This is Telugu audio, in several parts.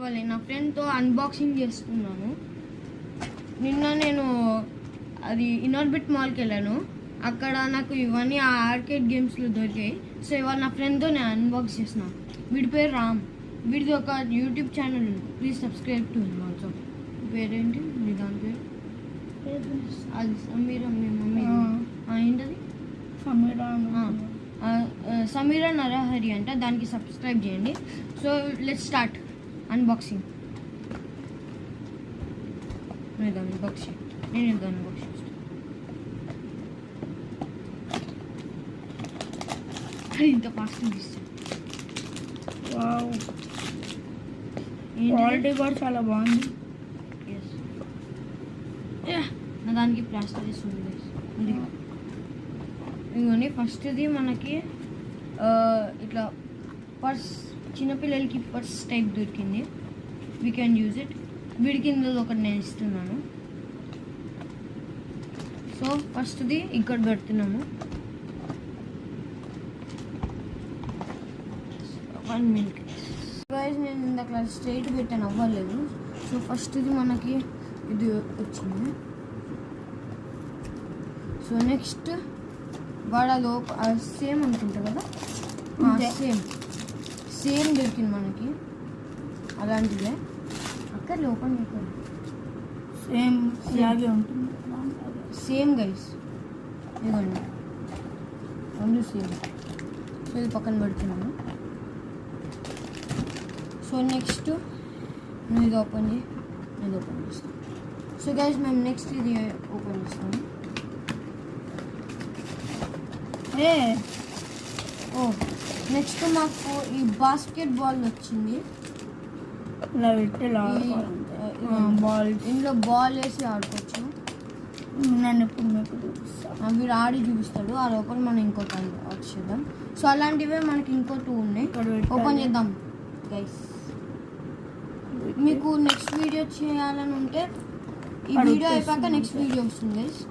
ఇటీవలే నా ఫ్రెండ్తో అన్బాక్సింగ్ చేస్తున్నాను. నిన్న నేను అది ఇనార్బిట్ మాల్కి వెళ్ళాను. అక్కడ నాకు ఇవన్నీ ఆ ఆర్కేడ్ గేమ్స్లో దొరికాయి. సో ఇవాళ నా ఫ్రెండ్తో నేను అన్బాక్స్ చేసిన. వీడి పేరు రామ్. వీడిది ఒక యూట్యూబ్ ఛానల్ ఉంది. Please subscribe to him also. పేరేంటి మీ దాని పేరు? అది సమీరా. మీ మమ్మీ ఏంటది? సమీరా నరహరి అంట. దానికి సబ్స్క్రైబ్ చేయండి. So let's start unboxing. నేను అన్బాక్సింగ్ ఇంత ఫాస్ట్ తీస్తాను. క్వాలిటీ కూడా చాలా బాగుంది. నా దానికి ప్లాస్టర్ ఇస్తుంది. ఇవన్నీ ఫస్ట్ది మనకి ఇట్లా పర్స్, చిన్నపిల్లలకి పర్స్ టైప్ దొరికింది. We can use it. వీడి కింద ఒకటి నేను ఇస్తున్నాను. సో ఫస్ట్ది ఇక్కడ పెడుతున్నాము. 1 minute గైస్. నేను ఇందాక స్ట్రైట్ పెట్టాను, అవ్వలేదు. సో ఫస్ట్ది మనకి ఇది వచ్చింది. సో నెక్స్ట్ వాడలో సేమ్ అనుకుంటా కదా, సేమ్ దొరికింది మనకి. అలాంటిదే అక్కడ ఓపెన్ చేయకూడదు. సేమ్ ఇలాగే ఉంటుంది. సేమ్ గైస్, ఇదిగోండి రెండు సేమ్. సో ఇది పక్కన పెడుతున్నాను. సో నెక్స్ట్ నేను ఇది ఓపెన్ చేస్తాను. సో గైస్ మేము నెక్స్ట్ ఇది ఓపెన్ చేస్తాము. నెక్స్ట్ మాకు ఈ బాస్కెట్ బాల్ వచ్చింది. బాల్ ఇందులో బాల్ వేసి ఆడుకోవచ్చు. నేను ఇప్పుడు మీకు చూపిస్తాను. వీడు ఆడి చూపిస్తాడు. ఆ లోపల మనం ఇంకోటి ఆర్డర్ చేద్దాం. సో అలాంటివే మనకి ఇంకో 2 ఉన్నాయి. ఓపెన్ చేద్దాం గైస్. మీకు నెక్స్ట్ వీడియో చేయాలని ఉంటే ఈ వీడియో అయిపోయాక నెక్స్ట్ వీడియో వస్తుంది గైస్.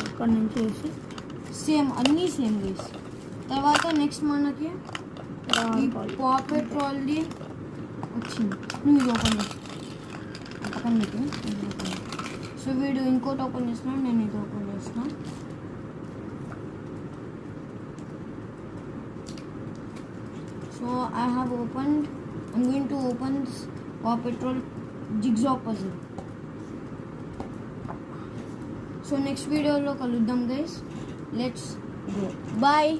ఇక్కడ నుంచి సేమ్ అన్నీ సేమ్ గైస్. తర్వాత నెక్స్ట్ మనకి పా పెట్రోల్ది వచ్చింది. నువ్వు ఇది ఓపెన్ చేసి పక్కన పెట్టి. సో వీడు ఇంకోటి ఓపెన్ చేస్తున్నాడు, నేను ఇది ఓపెన్ చేస్తున్నాను. So I have opened. I'm going to open this Paw Patrol jigsaw puzzle. So next video lo kaluddam guys. Let's go. Bye.